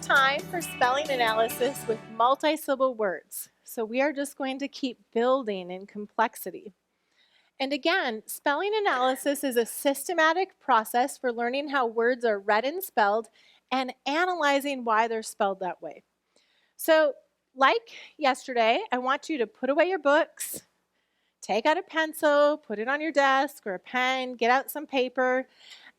time for spelling analysis with multi-syllable words. So we are just going to keep building in complexity. And again, spelling analysis is a systematic process for learning how words are read and spelled and analyzing why they're spelled that way. So like yesterday, I want you to put away your books, take out a pencil, put it on your desk or a pen, get out some paper,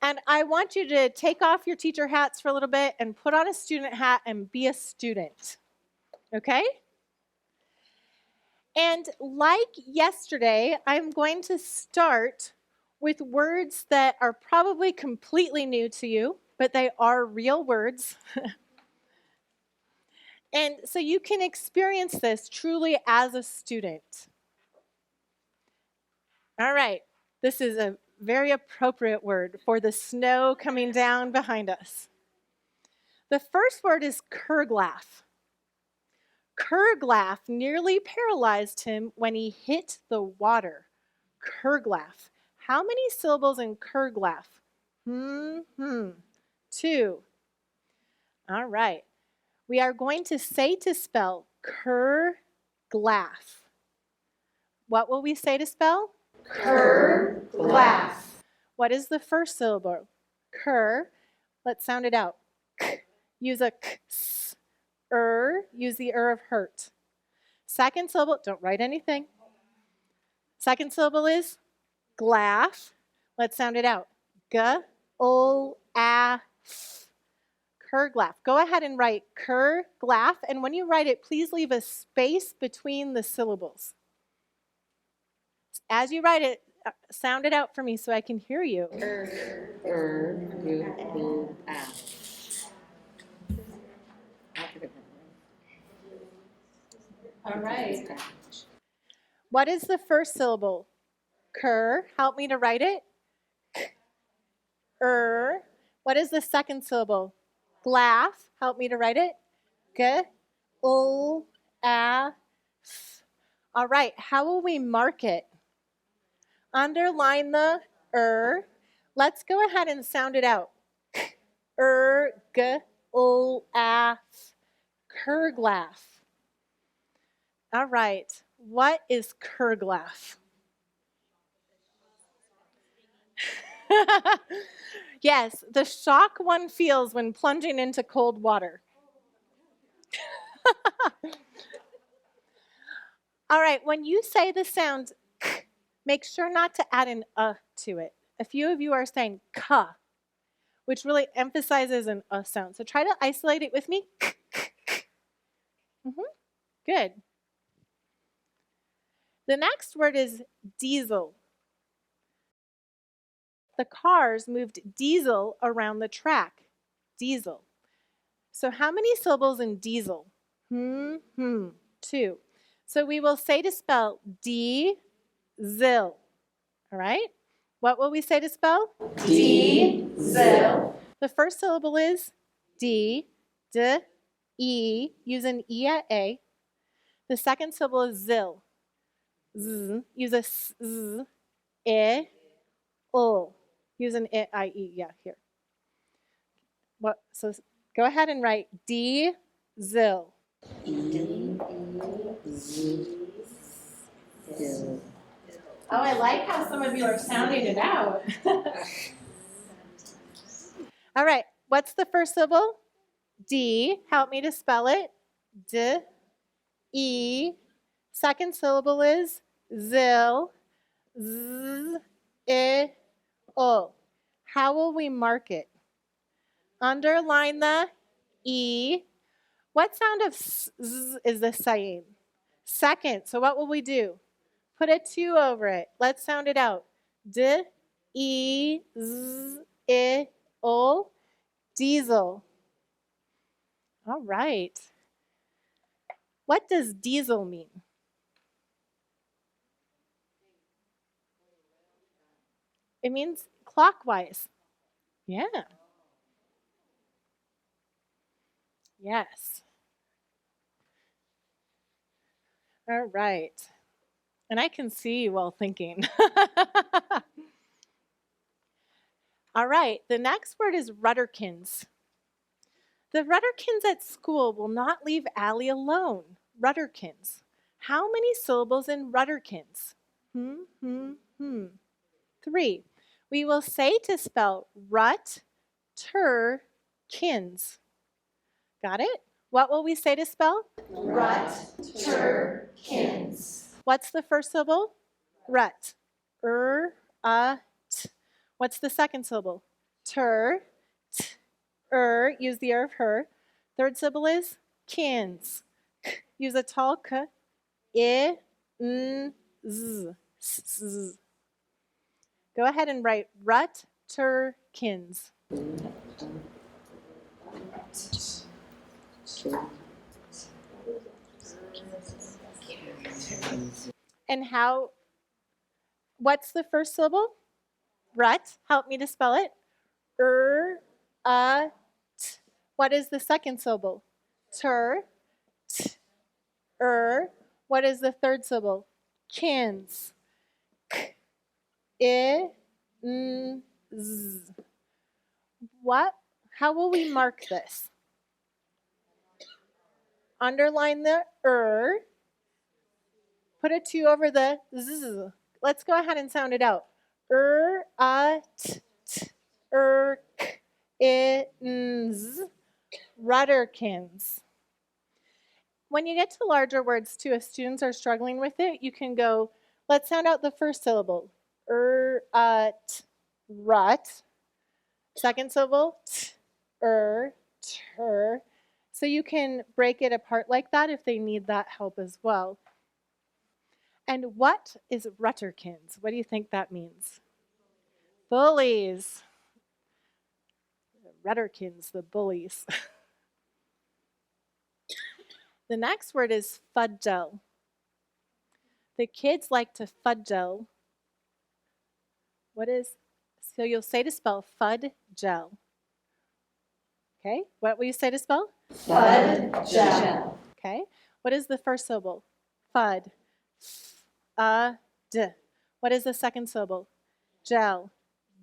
and I want you to take off your teacher hats for a little bit and put on a student hat and be a student, okay? And like yesterday, I'm going to start with words that are probably completely new to you, but they are real words. And so you can experience this truly as a student. All right, this is a very appropriate word for the snow coming down behind us. The first word is Kerglauf. Kerglauf nearly paralyzed him when he hit the water. Kerglauf. How many syllables in Kerglauf? 2. All right. We are going to say to spell Kerglauf. What will we say to spell? Kerglauf. What is the first syllable? Ker. Let's sound it out. K. Use a k. Use the of hurt. Second syllable, don't write anything. Second syllable is glaff. Let's sound it out. G-o-a-f. Kerglauf. Go ahead and write Kerglauf, and when you write it, please leave a space between the syllables. As you write it, sound it out for me so I can hear you. All right. What is the first syllable? Ker. Help me to write it. K. What is the second syllable? Glaff. Help me to write it. G-o-a-f. All right. How will we mark it? Underline the Let's go ahead and sound it out. G-o-a-f. Kerglauf. All right. What is Kerglauf? Yes, the shock one feels when plunging into cold water. All right, when you say the sound k, make sure not to add an to it. A few of you are saying ka, which really emphasizes an sound. So try to isolate it with me. Good. The next word is diesel. The cars moved diesel around the track. Diesel. So how many syllables in diesel? 2. So we will say to spell D-zil. All right? What will we say to spell? D-zil. The first syllable is D, D-E, use an E at A. The second syllable is zil. Z, use a Z, I, O. Use an I-E, yeah, here. What? So go ahead and write D-zil. Oh, I like how some of you are sounding it out. All right, what's the first syllable? D. Help me to spell it. D-E. Second syllable is zil. Z-I-O. How will we mark it? Underline the E. What sound of z is this saying? Second. So what will we do? Put a 2 over it. Let's sound it out. D-E-Z-I-O. Diesel. All right. What does diesel mean? It means clockwise. Yeah. Yes. All right. And I can see you all thinking. All right, the next word is Rutterkins. The Rutterkins at school will not leave Allie alone. Rutterkins. How many syllables in Rutterkins? 3. We will say to spell Rutterkins. Got it? What will we say to spell? Rutterkins. What's the first syllable? Rut. T. What's the second syllable? T. Use the of her. Third syllable is kins. Use a tall k. Z. Go ahead and write Rutterkins. And what's the first syllable? Rut. Help me to spell it. T. What is the second syllable? T. What is the third syllable? Kins. Z. What? How will we mark this? Underline the put a 2 over the z. Let's go ahead and sound it out. Rutterkins. Rutterkins. When you get to larger words too, if students are struggling with it, you can go, let's sound out the first syllable. Rut. Second syllable, ter. So you can break it apart like that if they need that help as well. And what is Rutterkins? What do you think that means? Bullies. Rutterkins, the bullies. The next word is Fudgeo. The kids like to Fudgeo. So you'll say to spell Fudgeo. Okay, what will you say to spell? Fudgeo. Okay, what is the first syllable? Fud. D. What is the second syllable? Gel.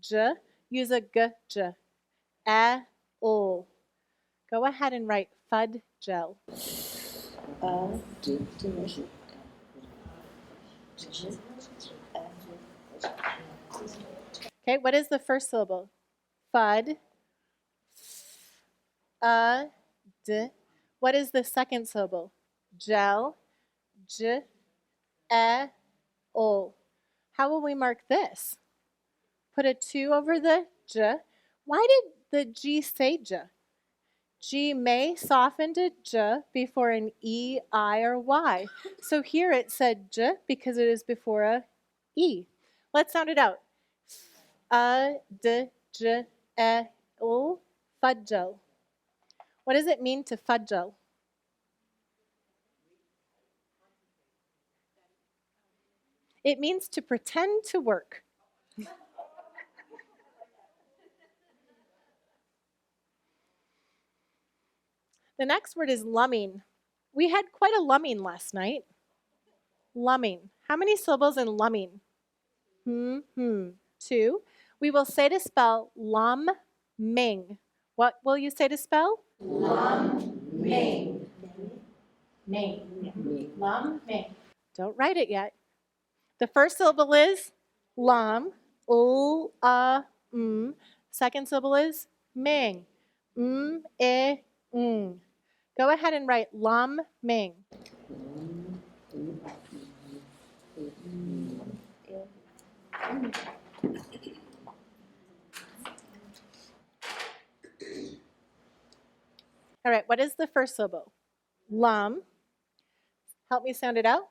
J. Use a g, j. L. Go ahead and write Fudgeo. Okay, what is the first syllable? Fud. D. What is the second syllable? Gel. J. L. How will we mark this? Put a 2 over the J. Why did the G say J? G may soften to J before an E, I, or Y. So here it said J because it is before a E. Let's sound it out. D, J, L, Fudgeo. What does it mean to Fudgeo? It means to pretend to work. The next word is Lamin. We had quite a Lamin last night. Lamin. How many syllables in Lamin? 2. We will say to spell Lam-ming. What will you say to spell? Lam-ming. Lam-ming. Don't write it yet. The first syllable is lam, Second syllable is ming, Go ahead and write lam-ming. All right, what is the first syllable? Lam. Help me sound it out.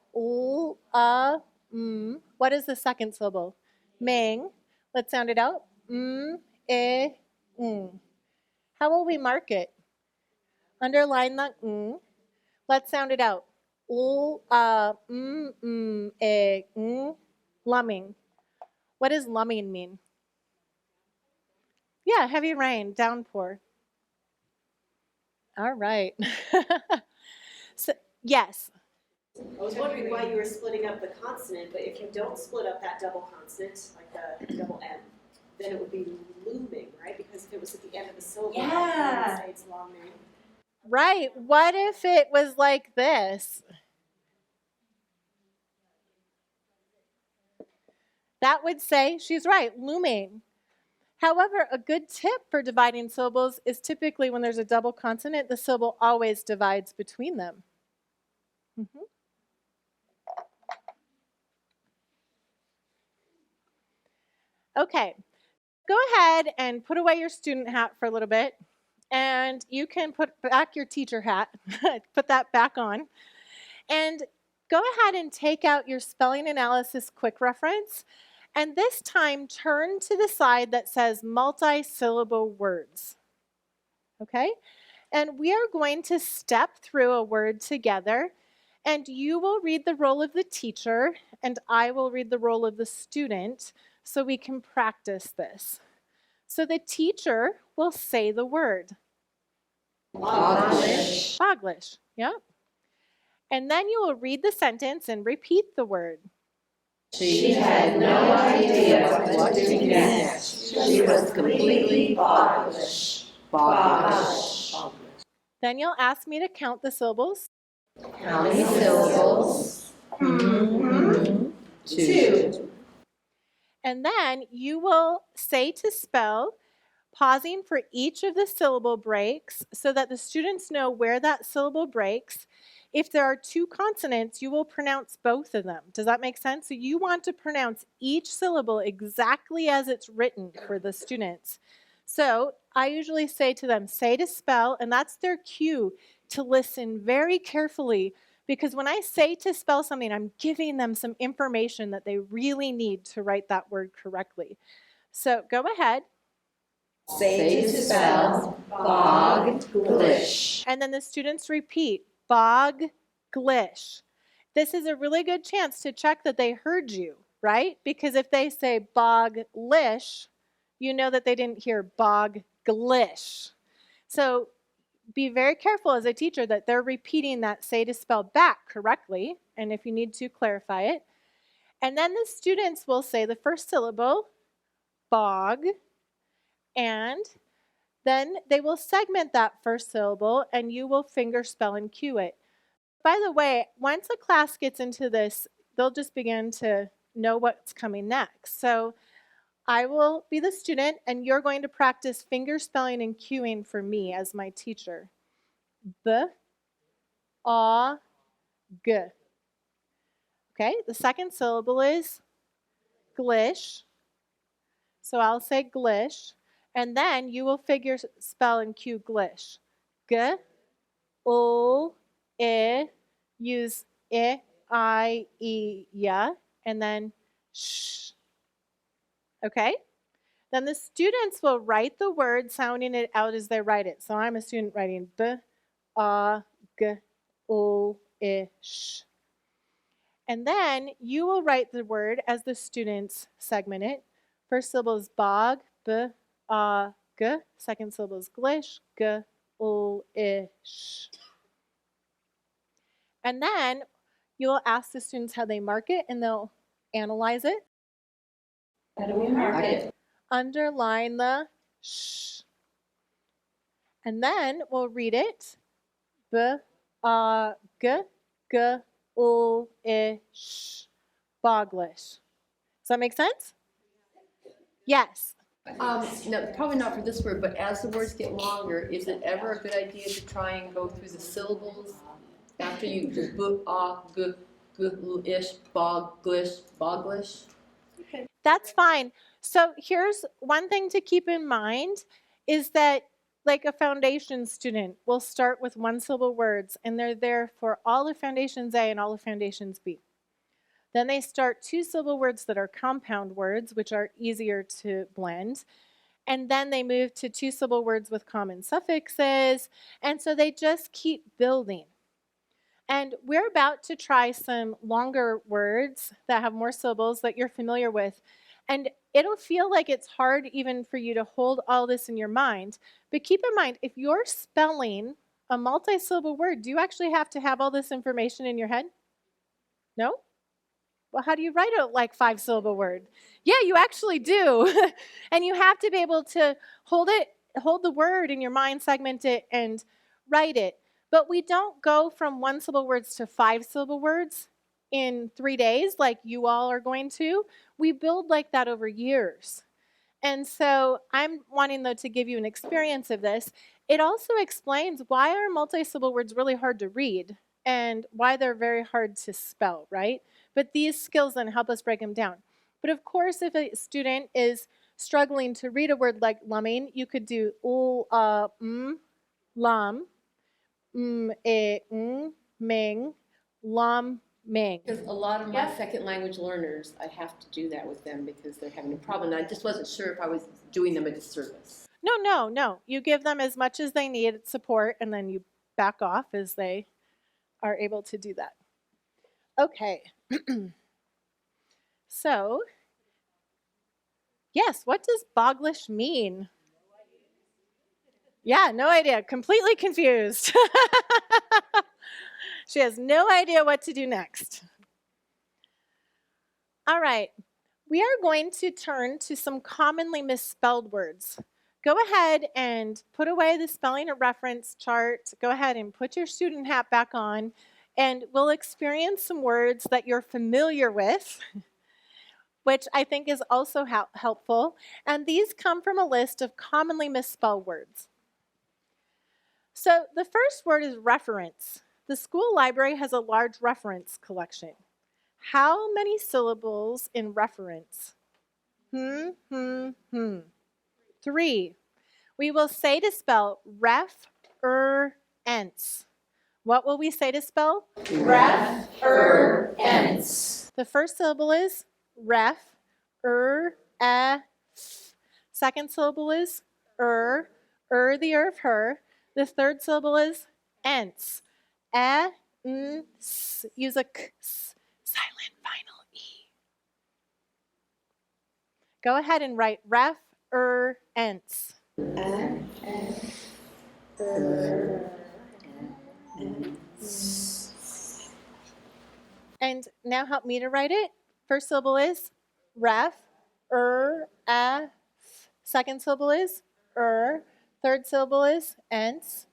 What is the second syllable? Ming. Let's sound it out. How will we mark it? Underline the Let's sound it out. Lumming. What does lumming mean? Yeah, heavy rain, downpour. All right. So, yes. I was wondering why you were splitting up the consonant, but if you don't split up that double consonant, like the double M, then it would be looming, right? Because if it was at the end of the syllable, Yeah. then say it's looming. Right. What if it was like this? That would say she's right, looming. However, a good tip for dividing syllables is typically when there's a double consonant, the syllable always divides between them. Okay, go ahead and put away your student hat for a little bit, and you can put back your teacher hat, put that back on, and go ahead and take out your spelling analysis quick reference, and this time turn to the side that says multi-syllable words. Okay? And we are going to step through a word together, and you will read the role of the teacher, and I will read the role of the student, so we can practice this. So the teacher will say the word. Boglish. Boglish, yeah. And then you will read the sentence and repeat the word. She had no idea what to do next. She was completely boglish. Boglish. Then you'll ask me to count the syllables. How many syllables? 2. And then you will say to spell, pausing for each of the syllable breaks so that the students know where that syllable breaks. If there are 2 consonants, you will pronounce both of them. Does that make sense? So you want to pronounce each syllable exactly as it's written for the students. So I usually say to them, say to spell, and that's their cue to listen very carefully, because when I say to spell something, I'm giving them some information that they really need to write that word correctly. So go ahead. Say to spell boglish. And then the students repeat, boglish. This is a really good chance to check that they heard you, right? Because if they say boglish, you know that they didn't hear boglish. So be very careful as a teacher that they're repeating that say to spell back correctly, and if you need to, clarify it. And then the students will say the first syllable, bog, and then they will segment that first syllable, and you will finger spell and cue it. By the way, once a class gets into this, they'll just begin to know what's coming next. So I will be the student, and you're going to practice finger spelling and cueing for me as my teacher. B, A, G. Okay, the second syllable is glish. So I'll say glish, and then you will figure spell and cue glish. G, O, I, use I, E, ya, and then sh. Okay? Then the students will write the word sounding it out as they write it. So I'm a student writing B, A, G, O, I, sh. And then you will write the word as the students segment it. First syllable is bog, B, A, G. Second syllable is glish, G, O, I, sh. And then you will ask the students how they mark it, and they'll analyze it. How do we mark it? Underline the sh. And then we'll read it. B, A, G, G, O, I, sh. Boglish. Does that make sense? Yes. No, probably not for this word, but as the words get longer, is it ever a good idea to try and go through the syllables after you do ish, boglish, boglish? That's fine. So here's one thing to keep in mind is that like a foundation student will start with 1-syllable words, and they're there for all of foundations A and all of foundations B. Then they start 2-syllable words that are compound words, which are easier to blend. And then they move to 2-syllable words with common suffixes. And so they just keep building. And we're about to try some longer words that have more syllables that you're familiar with. And it'll feel like it's hard even for you to hold all this in your mind. But keep in mind, if you're spelling a multi-syllable word, do you actually have to have all this information in your head? No? Well, how do you write a like 5-syllable word? Yeah, you actually do. And you have to be able to hold the word in your mind, segment it, and write it. But we don't go from 1-syllable words to 5-syllable words in 3 days like you all are going to. We build like that over years. And so I'm wanting, though, to give you an experience of this. It also explains why are multi-syllable words really hard to read and why they're very hard to spell, right? But these skills then help us break them down. But of course, if a student is struggling to read a word like Lamin, you could do lam, ming, lam, ming. Because a lot of my second language learners, I have to do that with them because they're having a problem. And I just wasn't sure if I was doing them a disservice. No. You give them as much as they need support, and then you back off as they are able to do that. Okay. So, yes, what does boglish mean? Yeah, no idea. Completely confused. She has no idea what to do next. All right. We are going to turn to some commonly misspelled words. Go ahead and put away the spelling and reference chart. Go ahead and put your student hat back on, and we'll experience some words that you're familiar with, which I think is also helpful. And these come from a list of commonly misspelled words. So the first word is reference. The school library has a large reference collection. How many syllables in reference? 3. We will say to spell ref-er-ence. What will we say to spell? Ref-er-ence. The first syllable is ref, er-e-f. Second syllable is the of her. The third syllable is ence. E-n-s. Use a k, silent final E. Go ahead and write ref-er-ence. And now help me to write it. First syllable is ref, second syllable is third syllable is ence,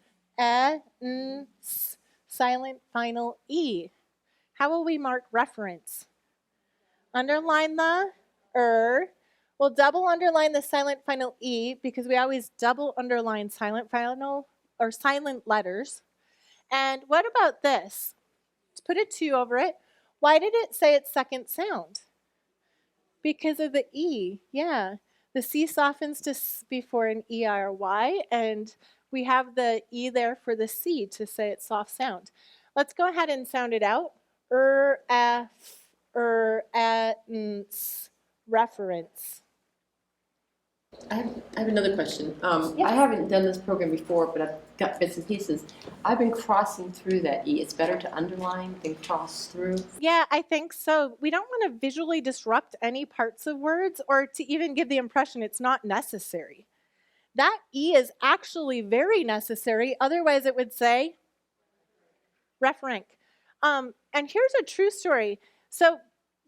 silent final E. How will we mark reference? Underline the We'll double underline the silent final E because we always double underline silent final or silent letters. And what about this? Let's put a 2 over it. Why did it say its second sound? Because of the E, yeah. The C softens to S before an E, I, or Y, and we have the E there for the C to say its soft sound. Let's go ahead and sound it out. Reference. I have another question. Yes. I haven't done this program before, but I've got bits and pieces. I've been crossing through that E. It's better to underline than cross through. Yeah, I think so. We don't want to visually disrupt any parts of words or to even give the impression it's not necessary. That E is actually very necessary. Otherwise, it would say reference. And here's a true story. So,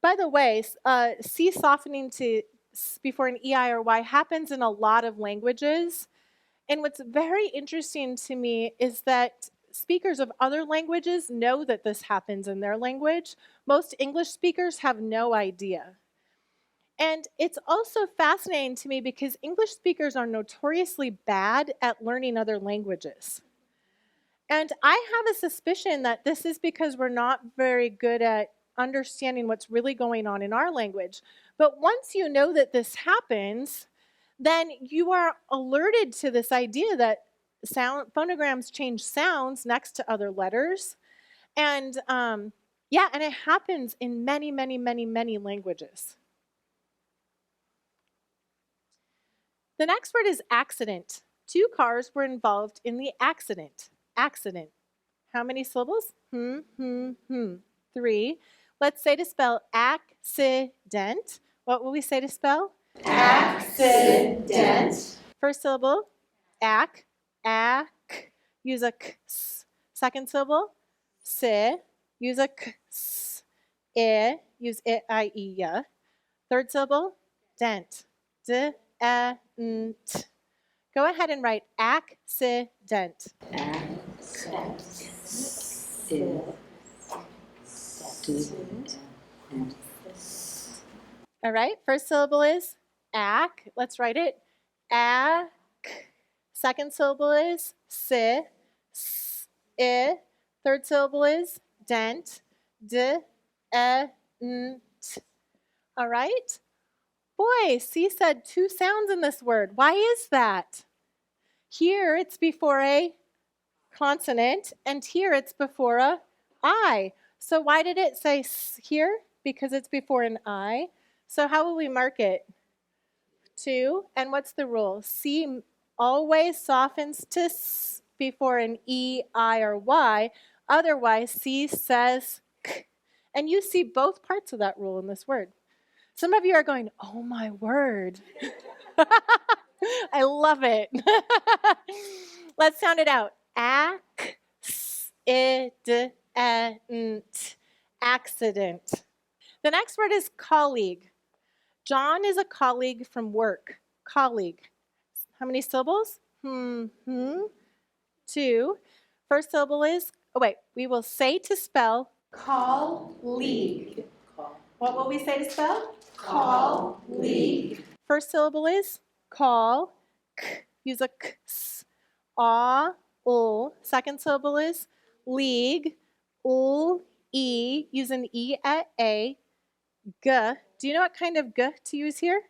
by the way, C softening to before an E, I, or Y happens in a lot of languages. And what's very interesting to me is that speakers of other languages know that this happens in their language. Most English speakers have no idea. And it's also fascinating to me because English speakers are notoriously bad at learning other languages. And I have a suspicion that this is because we're not very good at understanding what's really going on in our language. But once you know that this happens, then you are alerted to this idea that phonograms change sounds next to other letters. And and it happens in many, many, many, many languages. The next word is accident. 2 cars were involved in the accident. Accident. How many syllables? 3. Let's say to spell accident. What will we say to spell? Accident. First syllable, ac. Use a k. Second syllable, si. Use a k. use it, I, e, ya. Third syllable, dent. D, e, n, t. Go ahead and write accident. All right, first syllable is ac. Let's write it. Ac. Second syllable is si. S, I. Third syllable is dent. D, e, n, t. All right? Boy, C said 2 sounds in this word. Why is that? Here it's before a consonant, and here it's before a I. So why did it say s here? Because it's before an I. So how will we mark it? 2. And what's the rule? C always softens to s before an E, I, or Y. Otherwise, C says k. And you see both parts of that rule in this word. Some of you are going, oh my word. I love it. Let's sound it out. Accident. Accident. The next word is colleague. John is a colleague from work. Colleague. How many syllables? 2. First syllable is, we will say to spell colleague. What will we say to spell? Colleague. First syllable is call. K. Use a k. S. A. Ul. Second syllable is league. Ul. E. Use an E at A. G. Do you know what kind of G to use here?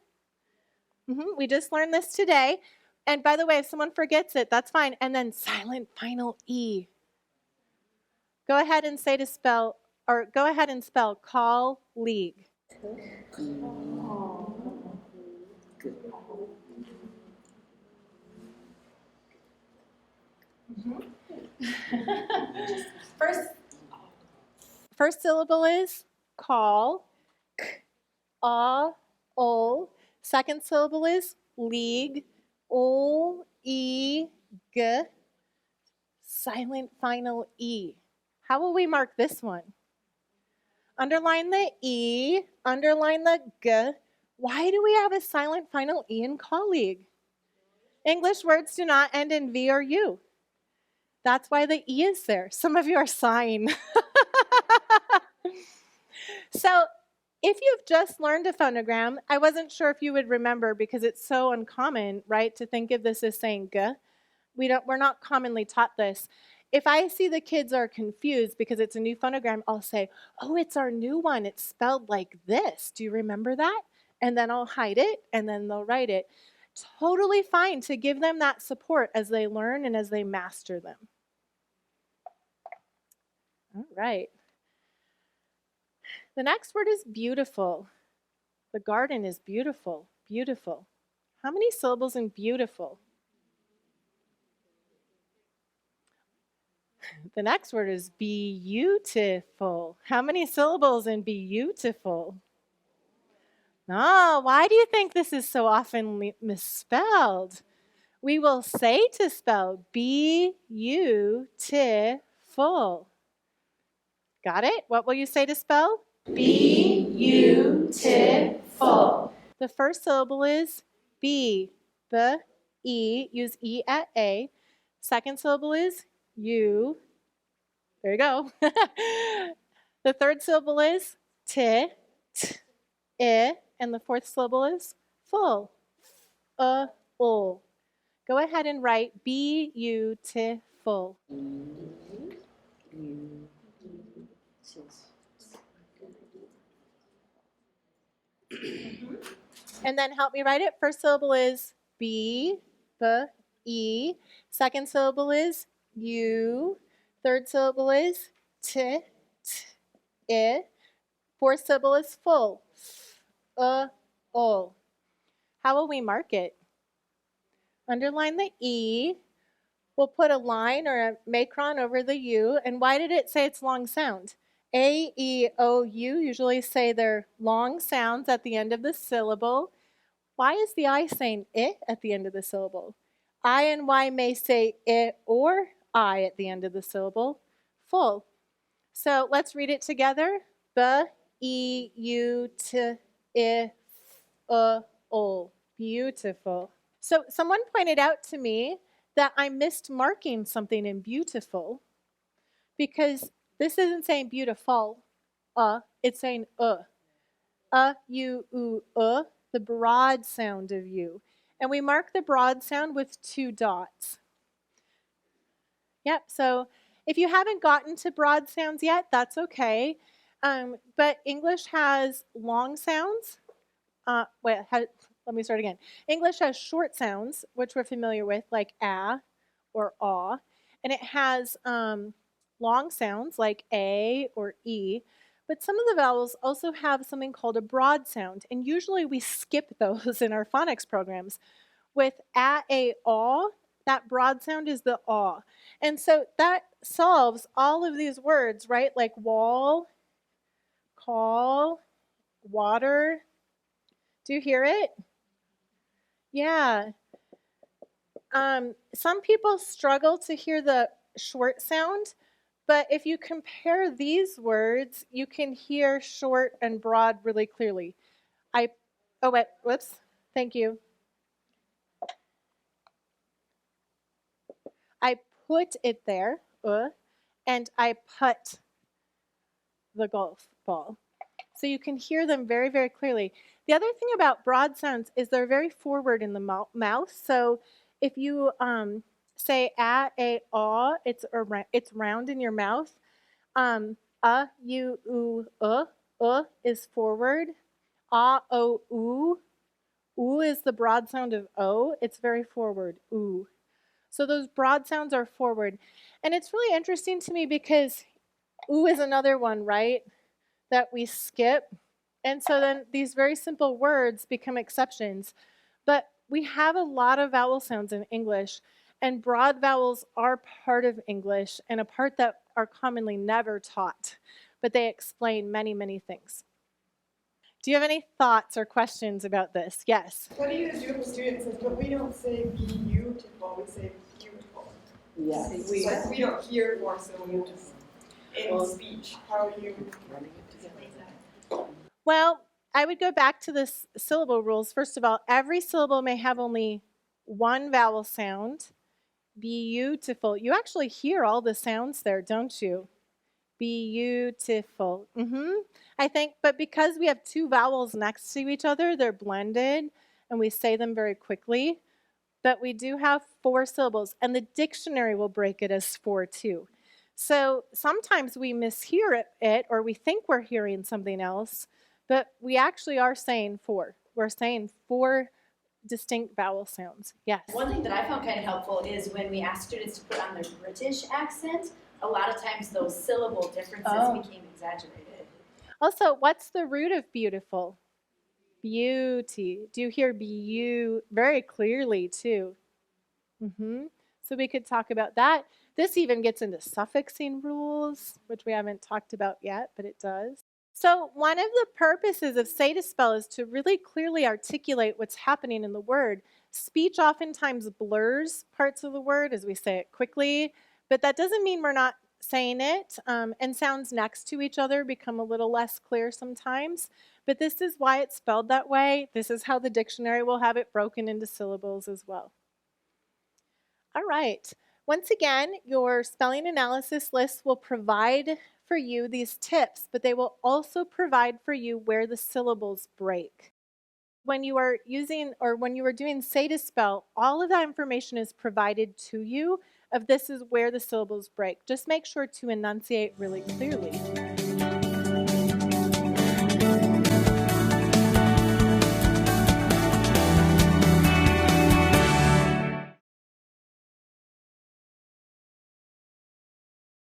We just learned this today. And by the way, if someone forgets it, that's fine. And then silent final E. Go ahead and say to spell, or go ahead and spell colleague. First syllable is call. K, a, ol. Second syllable is league. Ol, e, g. Silent final E. How will we mark this one? Underline the E, underline the G. Why do we have a silent final E in colleague? English words do not end in V or U. That's why the E is there. Some of you are sighing. So if you've just learned a phonogram, I wasn't sure if you would remember because it's so uncommon, right, to think of this as saying G. We're not commonly taught this. If I see the kids are confused because it's a new phonogram, I'll say, oh, it's our new one. It's spelled like this. Do you remember that? And then I'll hide it, and then they'll write it. Totally fine to give them that support as they learn and as they master them. All right. The next word is beautiful. The garden is beautiful. Beautiful. How many syllables in beautiful? The next word is beautiful. How many syllables in beautiful? Why do you think this is so often misspelled? We will say to spell beautiful. Got it? What will you say to spell? Beautiful. The first syllable is B. B, E. Use E at A. Second syllable is U. There you go. The third syllable is T. T, I. And the fourth syllable is full. Ul. Go ahead and write beautiful. And then help me write it. First syllable is B, E. Second syllable is U. Third syllable is T, I. Fourth syllable is full. Ul. How will we mark it? Underline the E. We'll put a line or a macron over the U. And why did it say it's long sound? A, E, O, U usually say they're long sounds at the end of the syllable. Why is the I saying I at the end of the syllable? I and Y may say I or I at the end of the syllable. Full. So let's read it together. B, E, U, T, I, O. Beautiful. So someone pointed out to me that I missed marking something in beautiful because this isn't saying beautiful, it's saying U, U, the broad sound of you. And we mark the broad sound with 2 dots. Yep, so if you haven't gotten to broad sounds yet, that's okay. But English has long sounds. Let me start again. English has short sounds, which we're familiar with, like ah or aw. And it has long sounds like a or e. But some of the vowels also have something called a broad sound. And usually we skip those in our phonics programs. With a, aw, that broad sound is the aw. And so that solves all of these words, right? Like wall, call, water. Do you hear it? Yeah. Some people struggle to hear the short sound, but if you compare these words, you can hear short and broad really clearly. Whoops. Thank you. I put it there, and I put the golf ball. So you can hear them very, very clearly. The other thing about broad sounds is they're very forward in the mouth. So if you say a, aw, it's round in your mouth. U, oo, is forward. O, oo is the broad sound of o. It's very forward, oo. So those broad sounds are forward. And it's really interesting to me because oo is another one, right, that we skip. And so then these very simple words become exceptions. But we have a lot of vowel sounds in English, and broad vowels are part of English and a part that are commonly never taught, but they explain many, many things. Do you have any thoughts or questions about this? Yes? What do you do if a student says, but we don't say beautiful, we say beautiful? Yes. Like we don't hear more syllables in speech. How do you explain that? Well, I would go back to the syllable rules. First of all, every syllable may have only one vowel sound. Beautiful. You actually hear all the sounds there, don't you? Beautiful. I think, but because we have 2 vowels next to each other, they're blended and we say them very quickly. But we do have 4 syllables, and the dictionary will break it as 4 too. So sometimes we mishear it or we think we're hearing something else, but we actually are saying 4. We're saying 4 distinct vowel sounds. Yes? One thing that I found kind of helpful is when we asked students to put on their British accent, a lot of times those syllable differences became exaggerated. Also, what's the root of beautiful? Beauty. Do you hear very clearly too? So we could talk about that. This even gets into suffixing rules, which we haven't talked about yet, but it does. So one of the purposes of say to spell is to really clearly articulate what's happening in the word. Speech oftentimes blurs parts of the word as we say it quickly, but that doesn't mean we're not saying it, and sounds next to each other become a little less clear sometimes. But this is why it's spelled that way. This is how the dictionary will have it broken into syllables as well. All right. Once again, your spelling analysis list will provide for you these tips, but they will also provide for you where the syllables break. When you are doing say to spell, all of that information is provided to you of this is where the syllables break. Just make sure to enunciate really clearly.